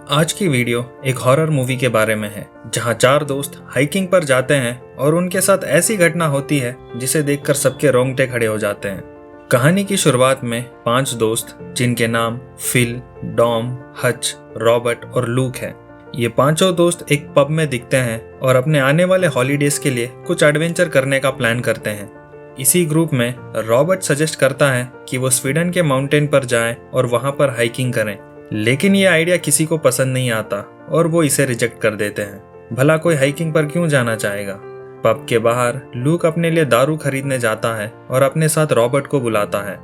आज की वीडियो एक हॉरर मूवी के बारे में है जहां चार दोस्त हाइकिंग पर जाते हैं और उनके साथ ऐसी घटना होती है जिसे देखकर सबके रोंगटे खड़े हो जाते हैं। कहानी की शुरुआत में 5 दोस्त जिनके नाम फिल, डॉम, हच, रॉबर्ट और लूक हैं। ये पांचों दोस्त एक पब में दिखते हैं और अपने आने वाले हॉलीडेज के लिए कुछ एडवेंचर करने का प्लान करते हैं। इसी ग्रुप में रॉबर्ट सजेस्ट करता है कि वो स्वीडन के माउंटेन पर जाएं और वहां पर हाइकिंग करें, लेकिन ये आइडिया किसी को पसंद नहीं आता और वो इसे रिजेक्ट कर देते हैं। भला कोई हाइकिंग पर क्यों जाना चाहेगा। पब के बाहर लूक अपने लिए दारू खरीदने जाता है और अपने साथ रॉबर्ट को बुलाता है,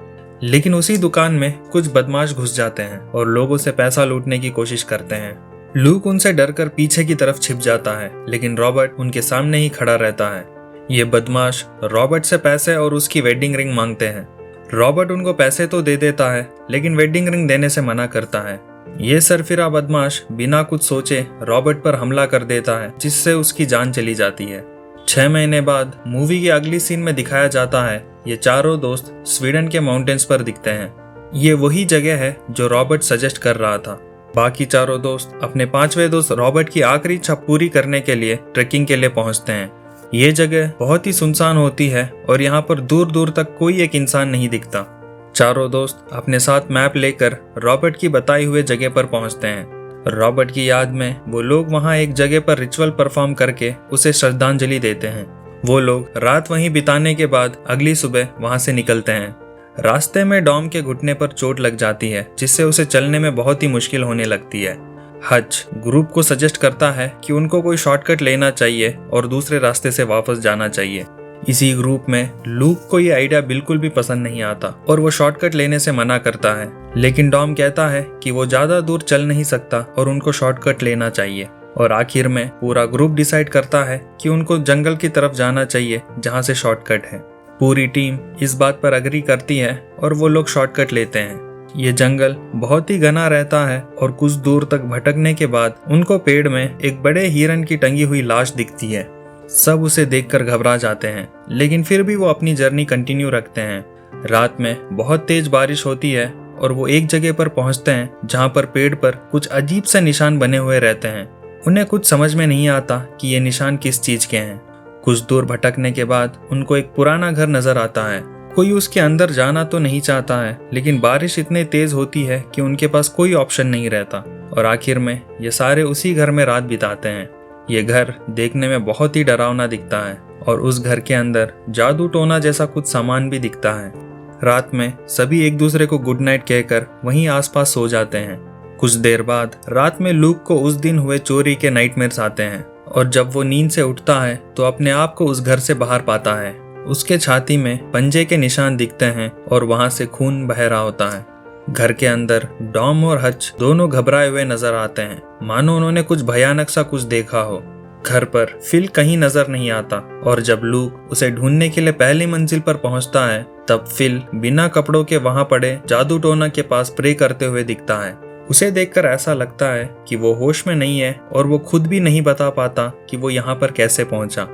लेकिन उसी दुकान में कुछ बदमाश घुस जाते हैं और लोगों से पैसा लूटने की कोशिश करते हैं। लूक उनसे डरकर पीछे की तरफ छिप जाता है, लेकिन रॉबर्ट उनके सामने ही खड़ा रहता है। ये बदमाश रॉबर्ट से पैसे और उसकी वेडिंग रिंग मांगते हैं। रॉबर्ट उनको पैसे तो दे देता है, लेकिन वेडिंग रिंग देने से मना करता है। ये सरफिरा बदमाश बिना कुछ सोचे रॉबर्ट पर हमला कर देता है, जिससे उसकी जान चली जाती है। 6 महीने बाद मूवी की अगली सीन में दिखाया जाता है ये चारों दोस्त स्वीडन के माउंटेन्स पर दिखते हैं। ये वही जगह है जो रॉबर्ट सजेस्ट कर रहा था। बाकी चारों दोस्त अपने 5वें दोस्त रॉबर्ट की आखिरी इच्छा पूरी करने के लिए ट्रेकिंग के लिए पहुंचते हैं। ये जगह बहुत ही सुनसान होती है और यहाँ पर दूर दूर तक कोई एक इंसान नहीं दिखता। चारों दोस्त अपने साथ मैप लेकर रॉबर्ट की बताई हुए जगह पर पहुँचते हैं। रॉबर्ट की याद में वो लोग वहाँ एक जगह पर रिचुअल परफॉर्म करके उसे श्रद्धांजलि देते हैं। वो लोग रात वहीं बिताने के बाद अगली सुबह वहाँ से निकलते हैं। रास्ते में डॉम के घुटने पर चोट लग जाती है, जिससे उसे चलने में बहुत ही मुश्किल होने लगती है। हच ग्रुप को सजेस्ट करता है कि उनको कोई शॉर्टकट लेना चाहिए और दूसरे रास्ते से वापस जाना चाहिए। इसी ग्रुप में लूक को ये आइडिया बिल्कुल भी पसंद नहीं आता और वो शॉर्टकट लेने से मना करता है, लेकिन डॉम कहता है कि वो ज्यादा दूर चल नहीं सकता और उनको शॉर्टकट लेना चाहिए। और आखिर में पूरा ग्रुप डिसाइड करता है कि उनको जंगल की तरफ जाना चाहिए जहाँ से शॉर्टकट है। पूरी टीम इस बात पर अग्री करती है और वो लोग शॉर्टकट लेते हैं। ये जंगल बहुत ही घना रहता है और कुछ दूर तक भटकने के बाद उनको पेड़ में एक बड़े हिरन की टंगी हुई लाश दिखती है। सब उसे देखकर घबरा जाते हैं, लेकिन फिर भी वो अपनी जर्नी कंटिन्यू रखते हैं। रात में बहुत तेज बारिश होती है और वो एक जगह पर पहुंचते हैं जहां पर पेड़ पर कुछ अजीब से निशान बने हुए रहते हैं। उन्हें कुछ समझ में नहीं आता कि ये निशान किस चीज के हैं। कुछ दूर भटकने के बाद उनको एक पुराना घर नजर आता है। कोई उसके अंदर जाना तो नहीं चाहता है, लेकिन बारिश इतनी तेज होती है कि उनके पास कोई ऑप्शन नहीं रहता और आखिर में ये सारे उसी घर में रात बिताते हैं। ये घर देखने में बहुत ही डरावना दिखता है और उस घर के अंदर जादू टोना जैसा कुछ सामान भी दिखता है। रात में सभी एक दूसरे को गुड नाइट कहकर वहीं आसपास सो जाते हैं। कुछ देर बाद रात में लूक को उस दिन हुए चोरी के नाइटमेयर्स आते हैं और जब वो नींद से उठता है तो अपने आप को उस घर से बाहर पाता है। उसके छाती में पंजे के निशान दिखते हैं और वहां से खून बह रहा होता है। घर के अंदर डॉम और हच दोनों घबराए हुए नजर आते हैं, मानो उन्होंने कुछ भयानक सा कुछ देखा हो। घर पर फिल कहीं नजर नहीं आता और जब लूक उसे ढूंढने के लिए पहली मंजिल पर पहुंचता है तब फिल बिना कपड़ों के वहां पड़े जादू टोना के पास प्रे करते हुए दिखता है। उसे देखकर ऐसा लगता है कि वो होश में नहीं है और वो खुद भी नहीं बता पाता कि वो यहाँ पर कैसे पहुंचा।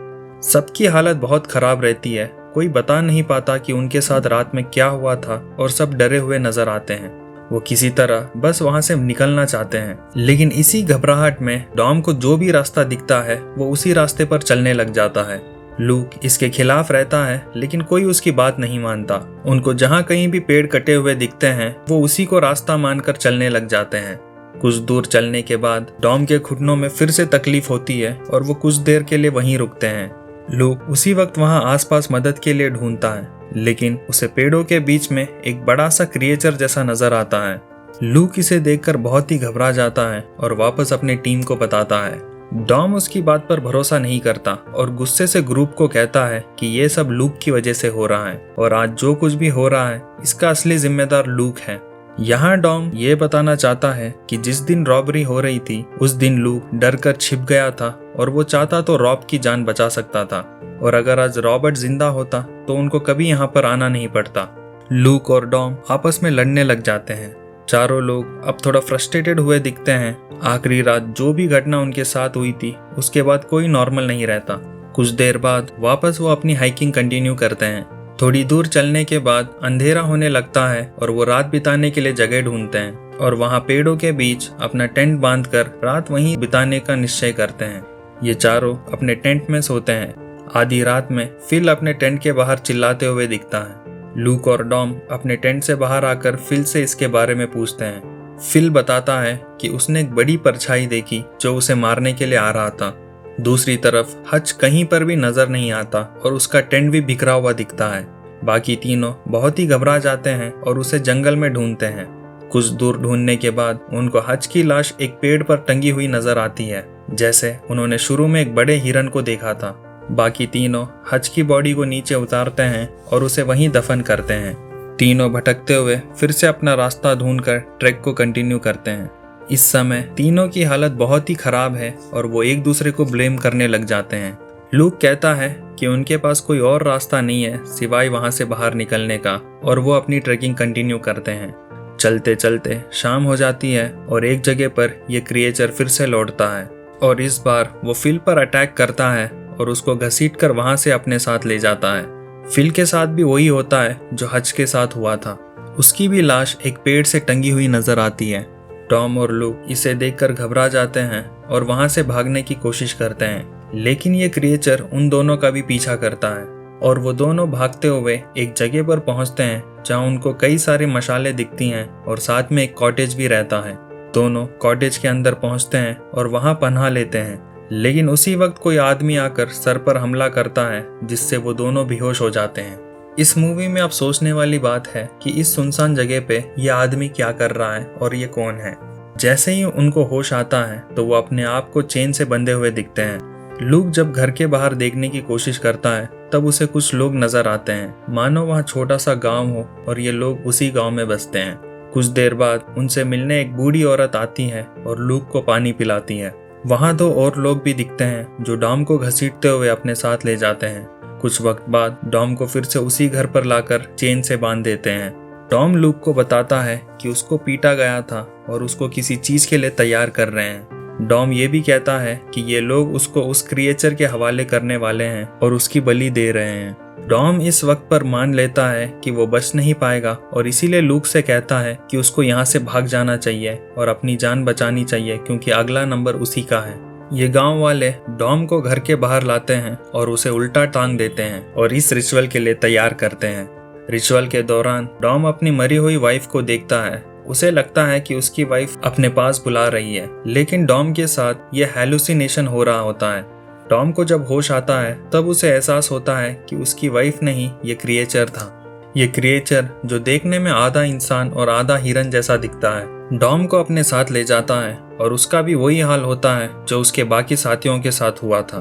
सबकी हालत बहुत खराब रहती है। कोई बता नहीं पाता कि उनके साथ रात में क्या हुआ था और सब डरे हुए नजर आते हैं। वो किसी तरह बस वहां से निकलना चाहते हैं, लेकिन इसी घबराहट में डॉम को जो भी रास्ता दिखता है वो उसी रास्ते पर चलने लग जाता है। लूक इसके खिलाफ रहता है, लेकिन कोई उसकी बात नहीं मानता। उनको जहाँ कहीं भी पेड़ कटे हुए दिखते हैं वो उसी को रास्ता मानकर चलने लग जाते हैं। कुछ दूर चलने के बाद डॉम के घुटनों में फिर से तकलीफ होती है और वो कुछ देर के लिए वहीं रुकते हैं। लूक उसी वक्त वहां आसपास मदद के लिए ढूंढता है, लेकिन उसे पेड़ों के बीच में एक बड़ा सा क्रिएचर जैसा नजर आता है। लूक इसे देखकर बहुत ही घबरा जाता है और वापस अपनी टीम को बताता है। डॉम उसकी बात पर भरोसा नहीं करता और गुस्से से ग्रुप को कहता है कि ये सब लूक की वजह से हो रहा है और आज जो कुछ भी हो रहा है इसका असली जिम्मेदार लूक है। यहाँ डॉम ये बताना चाहता है कि जिस दिन रॉबरी हो रही थी उस दिन लूक डर कर छिप गया था और वो चाहता तो रॉब की जान बचा सकता था, और अगर आज रॉबर्ट जिंदा होता तो उनको कभी यहाँ पर आना नहीं पड़ता। लूक और डॉम आपस में लड़ने लग जाते हैं। चारों लोग अब थोड़ा फ्रस्ट्रेटेड हुए दिखते हैं। आखिरी रात जो भी घटना उनके साथ हुई थी उसके बाद कोई नॉर्मल नहीं रहता। कुछ देर बाद वापस वो अपनी हाइकिंग कंटिन्यू करते हैं। थोड़ी दूर चलने के बाद अंधेरा होने लगता है और वो रात बिताने के लिए जगह ढूंढते हैं और वहाँ पेड़ों के बीच अपना टेंट बांधकर रात वहीं बिताने का निश्चय करते हैं। ये चारों अपने टेंट में सोते हैं। आधी रात में फिल अपने टेंट के बाहर चिल्लाते हुए दिखता है। लूक और डॉम अपने टेंट से बाहर आकर फिल से इसके बारे में पूछते हैं। फिल बताता है कि उसने एक बड़ी परछाई देखी जो उसे मारने के लिए आ रहा था। दूसरी तरफ हच कहीं पर भी नजर नहीं आता और उसका टेंट भी बिखरा हुआ दिखता है। बाकी तीनों बहुत ही घबरा जाते हैं और उसे जंगल में ढूंढते हैं। कुछ दूर ढूंढने के बाद उनको हच की लाश एक पेड़ पर टंगी हुई नजर आती है, जैसे उन्होंने शुरू में एक बड़े हिरन को देखा था। बाकी तीनों हच की बॉडी को नीचे उतारते हैं और उसे वहीं दफन करते हैं। तीनों भटकते हुए फिर से अपना रास्ता ढूंढकर ट्रैक को कंटिन्यू करते हैं। इस समय तीनों की हालत बहुत ही खराब है और वो एक दूसरे को ब्लेम करने लग जाते हैं। लूक कहता है कि उनके पास कोई और रास्ता नहीं है सिवाय वहां से बाहर निकलने का और वो अपनी ट्रैकिंग कंटिन्यू करते हैं। चलते चलते शाम हो जाती है और एक जगह पर यह क्रिएचर फिर से लौटता है और इस बार वो फिल पर अटैक करता है और उसको घसीटकर वहां से अपने साथ ले जाता है। फिल के साथ भी वही होता है जो हच के साथ हुआ था। उसकी भी लाश एक पेड़ से टंगी हुई नजर आती है। टॉम और लूक इसे देखकर घबरा जाते हैं और वहां से भागने की कोशिश करते हैं, लेकिन ये क्रिएचर उन दोनों का भी पीछा करता है और वो दोनों भागते हुए एक जगह पर पहुंचते हैं जहां उनको कई सारे मशाले दिखती हैं और साथ में एक कॉटेज भी रहता है। दोनों कॉटेज के अंदर पहुंचते हैं और वहां पनाह लेते हैं, लेकिन उसी वक्त कोई आदमी आकर सर पर हमला करता है जिससे वो दोनों बेहोश हो जाते हैं। इस मूवी में अब सोचने वाली बात है कि इस सुनसान जगह पे ये आदमी क्या कर रहा है और ये कौन है। जैसे ही उनको होश आता है तो वो अपने आप को चेन से बंधे हुए दिखते हैं। लूक जब घर के बाहर देखने की कोशिश करता है तब उसे कुछ लोग नजर आते हैं, मानो वहाँ छोटा सा गांव हो और ये लोग उसी गांव में बसते हैं। कुछ देर बाद उनसे मिलने एक बूढ़ी औरत आती है और लूक को पानी पिलाती है। वहाँ दो और लोग भी दिखते हैं जो डॉम को घसीटते हुए अपने साथ ले जाते हैं। कुछ वक्त बाद डॉम को फिर से उसी घर पर लाकर चेन से बांध देते हैं। टॉम लूक को बताता है कि उसको पीटा गया था और उसको किसी चीज के लिए तैयार कर रहे हैं। डॉम ये भी कहता है कि ये लोग उसको उस क्रिएचर के हवाले करने वाले हैं और उसकी बलि दे रहे हैं। डॉम इस वक्त पर मान लेता है कि वो बच नहीं पाएगा और इसीलिए लूक से कहता है कि उसको यहाँ से भाग जाना चाहिए और अपनी जान बचानी चाहिए क्योंकि अगला नंबर उसी का है। ये गांव वाले डॉम को घर के बाहर लाते हैं और उसे उल्टा टांग देते हैं और इस रिचुअल के लिए तैयार करते हैं। रिचुअल के दौरान डॉम अपनी मरी हुई वाइफ को देखता है। उसे लगता है कि उसकी वाइफ अपने पास बुला रही है, लेकिन डॉम के साथ ये हैलुसिनेशन हो रहा होता है। डॉम को जब होश आता है तब उसे एहसास होता है कि उसकी वाइफ नहीं, ये क्रिएचर था। ये क्रिएचर जो देखने में आधा इंसान और आधा हिरन जैसा दिखता है, डॉम को अपने साथ ले जाता है और उसका भी वही हाल होता है जो उसके बाकी साथियों के साथ हुआ था।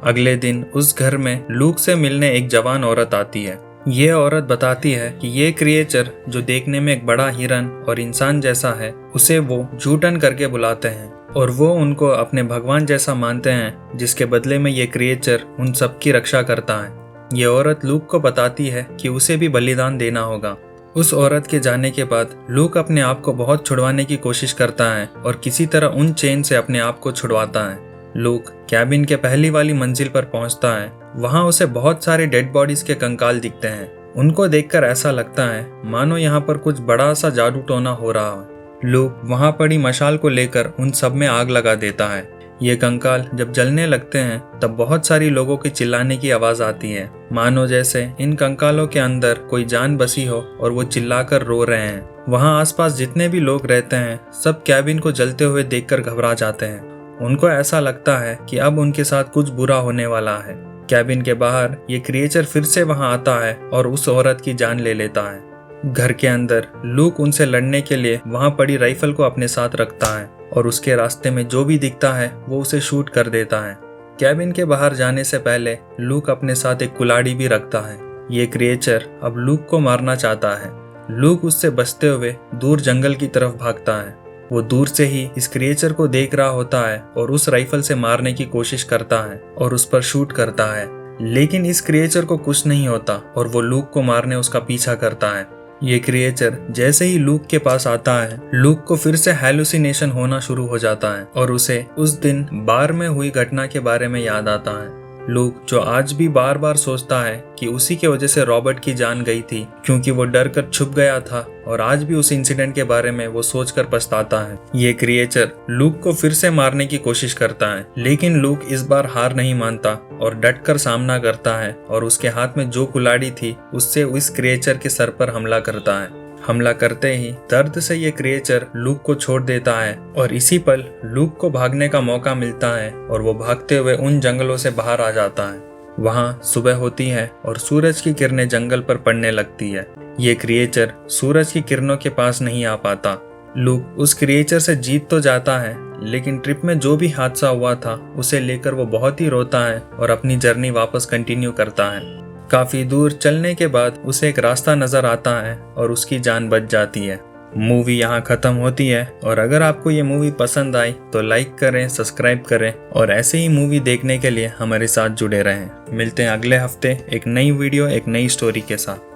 अगले दिन उस घर में लूक से मिलने एक जवान औरत आती है। ये औरत बताती है कि ये क्रिएचर जो देखने में एक बड़ा हिरन और इंसान जैसा है, उसे वो जूटन करके बुलाते हैं और वो उनको अपने भगवान जैसा मानते हैं, जिसके बदले में ये क्रिएचर उन सब की रक्षा करता है। ये औरत लूक को बताती है कि उसे भी बलिदान देना होगा। उस औरत के जाने के बाद लूक अपने आप को बहुत छुड़वाने की कोशिश करता है और किसी तरह उन चेन से अपने आप को छुड़वाता है। लूक कैबिन के पहली वाली मंजिल पर पहुंचता है। वहां उसे बहुत सारे डेड बॉडीज के कंकाल दिखते हैं। उनको देखकर ऐसा लगता है मानो यहाँ पर कुछ बड़ा सा जादू टोना हो रहा हो। लूक वहां पड़ी मशाल को लेकर उन सब में आग लगा देता है। ये कंकाल जब जलने लगते हैं तब बहुत सारी लोगों के चिल्लाने की आवाज आती है, मानो जैसे इन कंकालों के अंदर कोई जान बसी हो और वो चिल्लाकर रो रहे हैं। वहाँ आसपास जितने भी लोग रहते हैं सब कैबिन को जलते हुए देखकर घबरा जाते हैं। उनको ऐसा लगता है कि अब उनके साथ कुछ बुरा होने वाला है। कैबिन के बाहर ये क्रिएचर फिर से वहाँ आता है और उस औरत की जान ले लेता है। घर के अंदर लूक उनसे लड़ने के लिए वहाँ पड़ी राइफल को अपने साथ रखता है और उसके रास्ते में जो भी दिखता है वो उसे शूट कर देता है। कैबिन के बाहर जाने से पहले लूक अपने साथ एक कुल्हाड़ी भी रखता है। ये क्रिएचर अब लूक को मारना चाहता है। लूक उससे बचते हुए दूर जंगल की तरफ भागता है। वो दूर से ही इस क्रिएचर को देख रहा होता है और उस राइफल से मारने की कोशिश करता है और उस पर शूट करता है, लेकिन इस क्रिएचर को कुछ नहीं होता और वो लूक को मारने उसका पीछा करता है। ये क्रिएचर जैसे ही लूक के पास आता है, लूक को फिर से हैलुसिनेशन होना शुरू हो जाता है और उसे उस दिन बार में हुई घटना के बारे में याद आता है। लूक, जो आज भी बार बार सोचता है कि उसी के वजह से रॉबर्ट की जान गई थी क्योंकि वो डर कर छुप गया था, और आज भी उस इंसिडेंट के बारे में वो सोचकर पछताता है। ये क्रिएचर लूक को फिर से मारने की कोशिश करता है, लेकिन लूक इस बार हार नहीं मानता और डटकर सामना करता है और उसके हाथ में जो कुल्हाड़ी थी उससे उस क्रिएचर के सर पर हमला करता है। हमला करते ही दर्द से ये क्रिएचर लूक को छोड़ देता है और इसी पल लूक को भागने का मौका मिलता है और वो भागते हुए उन जंगलों से बाहर आ जाता है। वहाँ सुबह होती है और सूरज की किरणें जंगल पर पड़ने लगती है। ये क्रिएचर सूरज की किरणों के पास नहीं आ पाता। लूक उस क्रिएचर से जीत तो जाता है, लेकिन ट्रिप में जो भी हादसा हुआ था उसे लेकर वो बहुत ही रोता है और अपनी जर्नी वापस कंटिन्यू करता है। काफी दूर चलने के बाद उसे एक रास्ता नजर आता है और उसकी जान बच जाती है। मूवी यहाँ खत्म होती है, और अगर आपको ये मूवी पसंद आई तो लाइक करें, सब्सक्राइब करें और ऐसे ही मूवी देखने के लिए हमारे साथ जुड़े रहें। मिलते हैं अगले हफ्ते एक नई वीडियो, एक नई स्टोरी के साथ।